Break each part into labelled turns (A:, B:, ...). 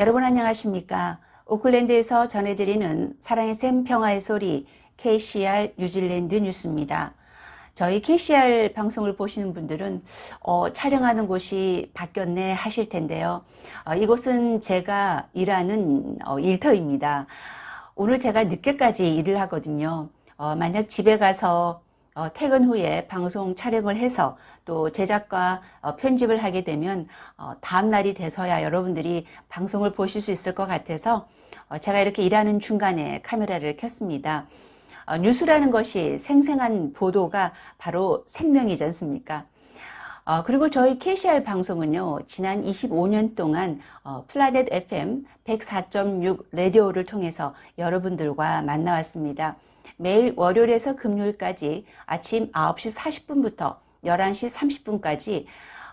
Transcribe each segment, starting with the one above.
A: 여러분 안녕하십니까? 오클랜드에서 전해드리는 사랑의 샘 평화의 소리 KCR 뉴질랜드 뉴스입니다. 저희 KCR 방송을 보시는 분들은 촬영하는 곳이 바뀌었네 하실 텐데요. 이곳은 제가 일하는 일터입니다. 오늘 제가 늦게까지 일을 하거든요. 만약 집에 가서 퇴근 후에 방송 촬영을 해서 또 제작과 편집을 하게 되면 다음 날이 돼서야 여러분들이 방송을 보실 수 있을 것 같아서 제가 이렇게 일하는 중간에 카메라를 켰습니다. 뉴스라는 것이 생생한 보도가 바로 생명이지 않습니까? 그리고 저희 KCR 방송은요, 지난 25년 동안 플라넷 FM 104.6 라디오를 통해서 여러분들과 만나왔습니다. 매일 월요일에서 금요일까지 아침 9시 40분부터 11시 30분까지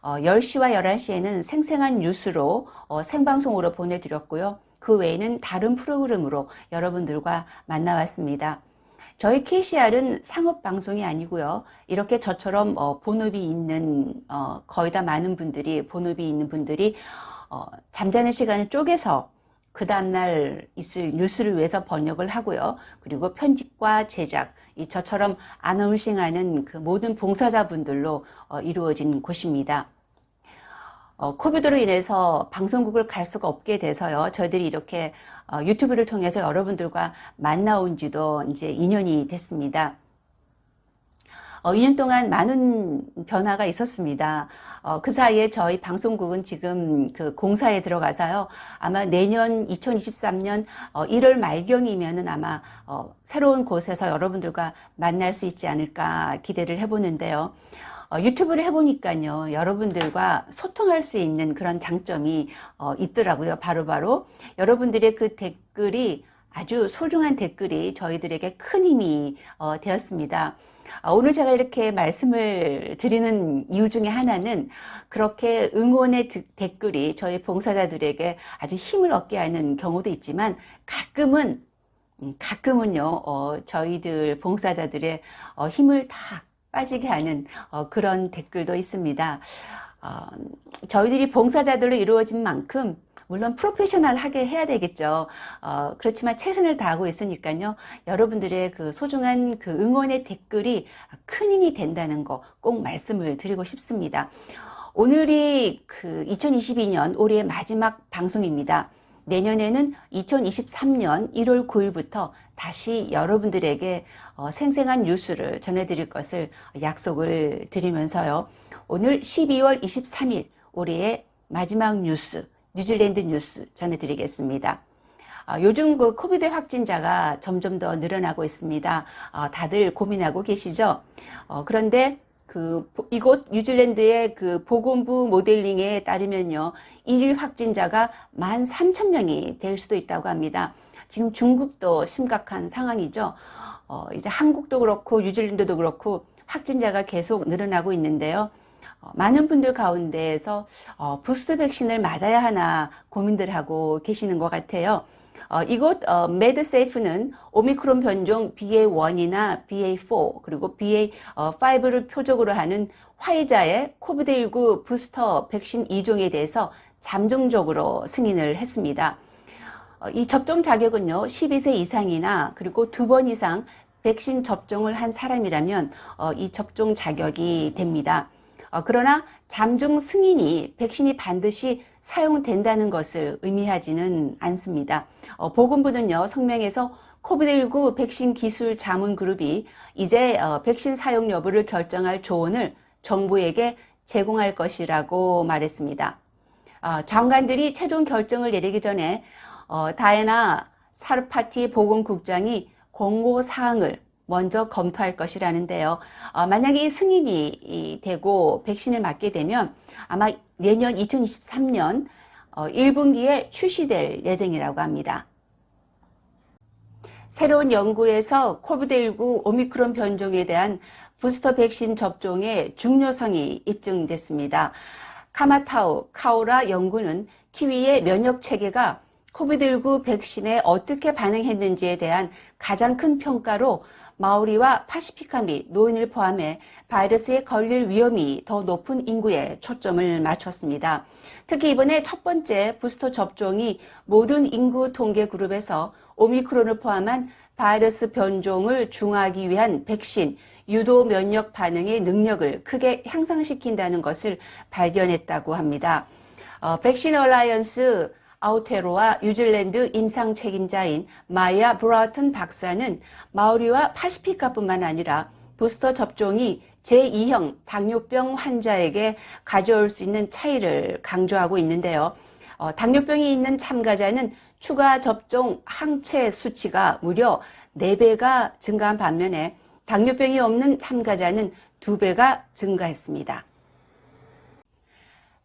A: 10시와 11시에는 생생한 뉴스로 생방송으로 보내드렸고요. 그 외에는 다른 프로그램으로 여러분들과 만나왔습니다. 저희 KCR은 상업방송이 아니고요. 이렇게 저처럼 본업이 있는 거의 다 많은 분들이 본업이 있는 분들이 잠자는 시간을 쪼개서 그 다음날 있을 뉴스를 위해서 번역을 하고요. 그리고 편집과 제작, 저처럼 아나운싱하는 그 모든 봉사자분들로 이루어진 곳입니다. 코비드로 인해서 방송국을 갈 수가 없게 돼서요. 저희들이 이렇게 유튜브를 통해서 여러분들과 만나온 지도 이제 2년이 됐습니다. 2년 동안 많은 변화가 있었습니다. 그 사이에 저희 방송국은 지금 그 공사에 들어가서요. 아마 내년 2023년 1월 말경이면은 아마 새로운 곳에서 여러분들과 만날 수 있지 않을까 기대를 해보는데요. 유튜브를 해보니까요, 여러분들과 소통할 수 있는 그런 장점이 있더라고요. 바로 여러분들의 그 댓글이 아주 소중한 댓글이 저희들에게 큰 힘이 되었습니다. 오늘 제가 이렇게 말씀을 드리는 이유 중에 하나는 그렇게 응원의 댓글이 저희 봉사자들에게 아주 힘을 얻게 하는 경우도 있지만 가끔은요, 저희들 봉사자들의 힘을 다 빠지게 하는 그런 댓글도 있습니다. 저희들이 봉사자들로 이루어진 만큼 물론 프로페셔널하게 해야 되겠죠. 그렇지만 최선을 다하고 있으니까요. 여러분들의 그 소중한 그 응원의 댓글이 큰 힘이 된다는 거 꼭 말씀을 드리고 싶습니다. 오늘이 그 2022년 올해의 마지막 방송입니다. 내년에는 2023년 1월 9일부터 다시 여러분들에게 생생한 뉴스를 전해드릴 것을 약속을 드리면서요. 오늘 12월 23일 올해의 마지막 뉴스, 뉴질랜드 뉴스 전해드리겠습니다. 요즘 그 코비드 확진자가 점점 더 늘어나고 있습니다. 다들 고민하고 계시죠? 그런데 이곳 뉴질랜드의 그 보건부 모델링에 따르면요, 일일 확진자가 13,000명이 될 수도 있다고 합니다. 지금 중국도 심각한 상황이죠. 이제 한국도 그렇고 뉴질랜드도 그렇고 확진자가 계속 늘어나고 있는데요. 많은 분들 가운데에서 부스터 백신을 맞아야 하나 고민들 하고 계시는 것 같아요. 이곳 메드세이프는 오미크론 변종 BA1이나 BA4 그리고 BA5를 표적으로 하는 화이자의 코비드19 부스터 백신 2종에 대해서 잠정적으로 승인을 했습니다. 이 접종 자격은요, 12세 이상이나 그리고 2번 이상 백신 접종을 한 사람이라면 이 접종 자격이 됩니다. 그러나 잠정 승인이 백신이 반드시 사용된다는 것을 의미하지는 않습니다. 보건부는요, 성명에서 코비드19 백신 기술 자문 그룹이 이제 백신 사용 여부를 결정할 조언을 정부에게 제공할 것이라고 말했습니다. 장관들이 최종 결정을 내리기 전에 다에나 사르파티 보건국장이 공고 사항을 먼저 검토할 것이라는데요. 만약에 승인이 되고 백신을 맞게 되면 아마 내년 2023년 1분기에 출시될 예정이라고 합니다. 새로운 연구에서 코비드19 오미크론 변종에 대한 부스터 백신 접종의 중요성이 입증됐습니다. 카마타우 카오라 연구는 키위의 면역 체계가 코비드19 백신에 어떻게 반응했는지에 대한 가장 큰 평가로 마오리와 파시피카 및 노인을 포함해 바이러스에 걸릴 위험이 더 높은 인구에 초점을 맞췄습니다. 특히 이번에 첫 번째 부스터 접종이 모든 인구 통계 그룹에서 오미크론을 포함한 바이러스 변종을 중화하기 위한 백신, 유도 면역 반응의 능력을 크게 향상시킨다는 것을 발견했다고 합니다. 백신 얼라이언스 아우테로와 뉴질랜드 임상 책임자인 마이아 브라우튼 박사는 마오리와 파시피카뿐만 아니라 부스터 접종이 제2형 당뇨병 환자에게 가져올 수 있는 차이를 강조하고 있는데요. 당뇨병이 있는 참가자는 추가 접종 항체 수치가 무려 4배가 증가한 반면에 당뇨병이 없는 참가자는 2배가 증가했습니다.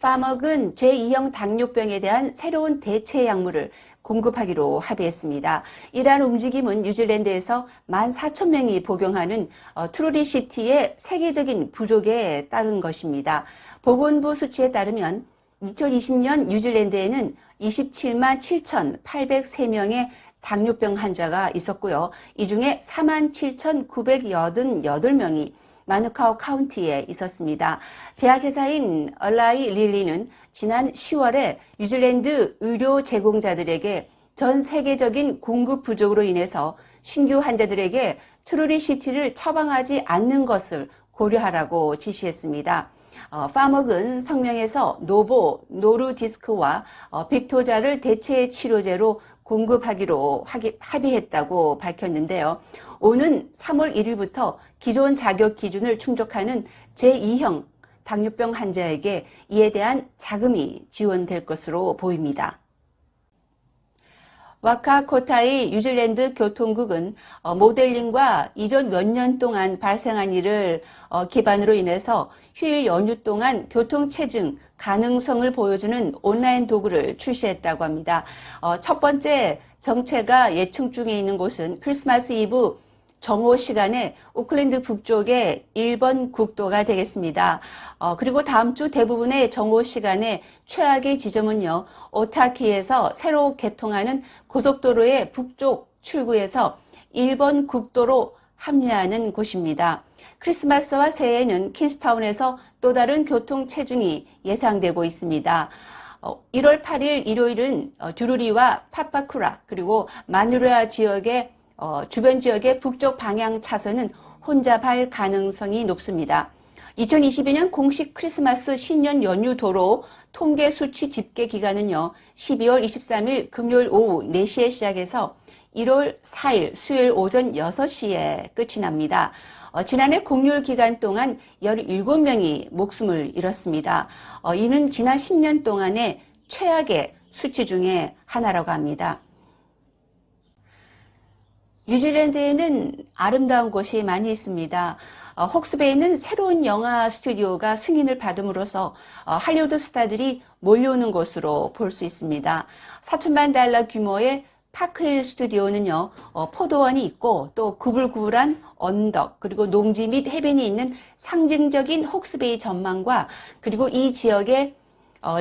A: 파머그는 제2형 당뇨병에 대한 새로운 대체 약물을 공급하기로 합의했습니다. 이러한 움직임은 뉴질랜드에서 14,000명이 복용하는 트루리시티의 세계적인 부족에 따른 것입니다. 보건부 수치에 따르면 2020년 뉴질랜드에는 27만 7,803명의 당뇨병 환자가 있었고요. 이 중에 47,988명이 마누카우 카운티에 있었습니다. 제약회사인 얼라이 릴리는 지난 10월에 뉴질랜드 의료 제공자들에게 전 세계적인 공급 부족으로 인해서 신규 환자들에게 트루리시티를 처방하지 않는 것을 고려하라고 지시했습니다. 파머그는 성명에서 노보, 노르디스크와 빅토자를 대체 치료제로 공급하기로 합의했다고 밝혔는데요. 오는 3월 1일부터 기존 자격 기준을 충족하는 제2형 당뇨병 환자에게 이에 대한 자금이 지원될 것으로 보입니다. 와카코타이 뉴질랜드 교통국은 모델링과 이전 몇 년 동안 발생한 일을 기반으로 인해서 휴일 연휴 동안 교통체증 가능성을 보여주는 온라인 도구를 출시했다고 합니다. 첫 번째 정체가 예측 중에 있는 곳은 크리스마스 이브 정오 시간에 오클랜드 북쪽의 1번 국도가 되겠습니다. 그리고 다음 주 대부분의 정오 시간에 최악의 지점은요, 오타키에서 새로 개통하는 고속도로의 북쪽 출구에서 1번 국도로 합류하는 곳입니다. 크리스마스와 새해에는 킨스타운에서 또 다른 교통 체증이 예상되고 있습니다. 1월 8일 일요일은 듀루리와 파파쿠라 그리고 마누라 지역의 주변 지역의 북쪽 방향 차선은 혼잡할 가능성이 높습니다. 2022년 공식 크리스마스 신년 연휴 도로 통계 수치 집계 기간은요, 12월 23일 금요일 오후 4시에 시작해서 1월 4일 수요일 오전 6시에 끝이 납니다. 지난해 공휴일 기간 동안 17명이 목숨을 잃었습니다. 이는 지난 10년 동안의 최악의 수치 중에 하나라고 합니다. 뉴질랜드에는 아름다운 곳이 많이 있습니다. 혹스베이는 새로운 영화 스튜디오가 승인을 받음으로써 할리우드 스타들이 몰려오는 곳으로 볼 수 있습니다. 4천만 달러 규모의 파크힐 스튜디오는요, 포도원이 있고 또 구불구불한 언덕 그리고 농지 및 해변이 있는 상징적인 혹스베이 전망과 그리고 이 지역의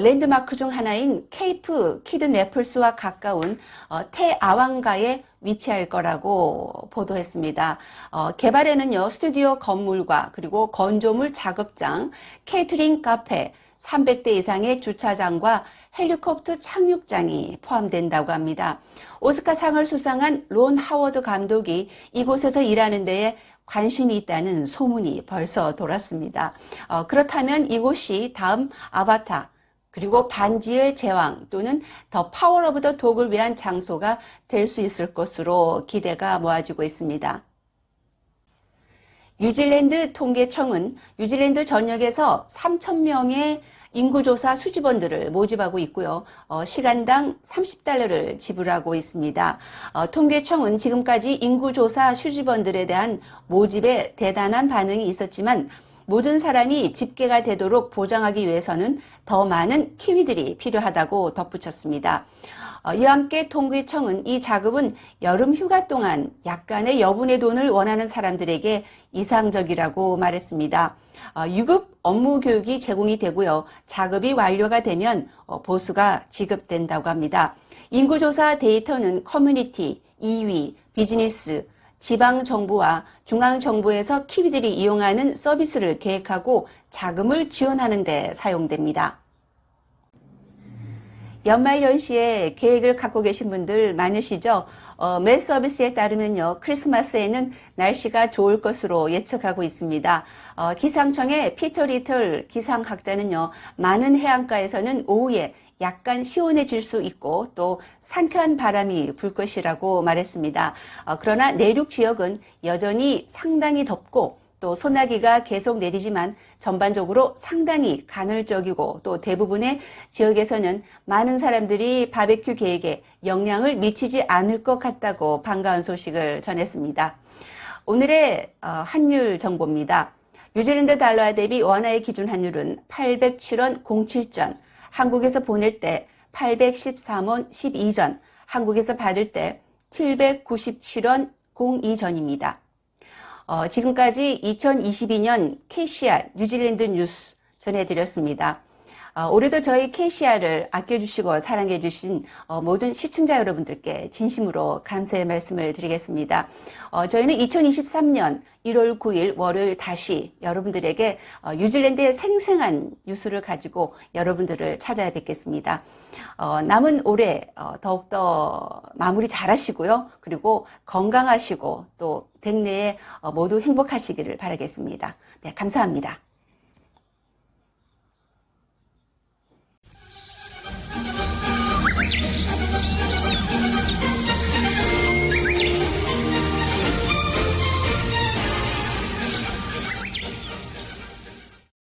A: 랜드마크 중 하나인 케이프 키드 네플스와 가까운 태아왕가에 위치할 거라고 보도했습니다. 개발에는요, 스튜디오 건물과 그리고 건조물 작업장, 케이터링 카페, 300대 이상의 주차장과 헬리콥터 착륙장이 포함된다고 합니다. 오스카상을 수상한 론 하워드 감독이 이곳에서 일하는 데에 관심이 있다는 소문이 벌써 돌았습니다. 그렇다면 이곳이 다음 아바타, 그리고 반지의 제왕 또는 더 파워 오브 더 독을 위한 장소가 될 수 있을 것으로 기대가 모아지고 있습니다. 뉴질랜드 통계청은 뉴질랜드 전역에서 3,000명의 인구조사 수집원들을 모집하고 있고요. 시간당 $30를 지불하고 있습니다. 통계청은 지금까지 인구조사 수집원들에 대한 모집에 대단한 반응이 있었지만 모든 사람이 집계가 되도록 보장하기 위해서는 더 많은 키위들이 필요하다고 덧붙였습니다. 이와 함께 통계청은 이 작업은 여름 휴가 동안 약간의 여분의 돈을 원하는 사람들에게 이상적이라고 말했습니다. 유급 업무 교육이 제공이 되고요. 작업이 완료가 되면 보수가 지급된다고 합니다. 인구조사 데이터는 커뮤니티, 2위, 비즈니스, 지방정부와 중앙정부에서 키위들이 이용하는 서비스를 계획하고 자금을 지원하는 데 사용됩니다. 연말연시에 계획을 갖고 계신 분들 많으시죠? 매 서비스에 따르면요, 크리스마스에는 날씨가 좋을 것으로 예측하고 있습니다. 기상청의 피터 리틀 기상학자는요, 많은 해안가에서는 오후에 약간 시원해질 수 있고 또 상쾌한 바람이 불 것이라고 말했습니다. 그러나 내륙 지역은 여전히 상당히 덥고 또 소나기가 계속 내리지만 전반적으로 상당히 간헐적이고 또 대부분의 지역에서는 많은 사람들이 바베큐 계획에 영향을 미치지 않을 것 같다고 반가운 소식을 전했습니다. 오늘의 환율 정보입니다. 뉴질랜드 달러 대비 원화의 기준 환율은 807원 07전, 한국에서 보낼 때 813원 12전, 한국에서 받을 때 797원 02전입니다. 지금까지 2022년 KCR 뉴질랜드 뉴스 전해드렸습니다. 올해도 저희 KCR을 아껴주시고 사랑해주신 모든 시청자 여러분들께 진심으로 감사의 말씀을 드리겠습니다. 저희는 2023년 1월 9일 월요일 다시 여러분들에게 뉴질랜드의 생생한 뉴스를 가지고 여러분들을 찾아뵙겠습니다. 남은 올해 더욱더 마무리 잘 하시고요. 그리고 건강하시고 또 댁내에 모두 행복하시기를 바라겠습니다. 네, 감사합니다.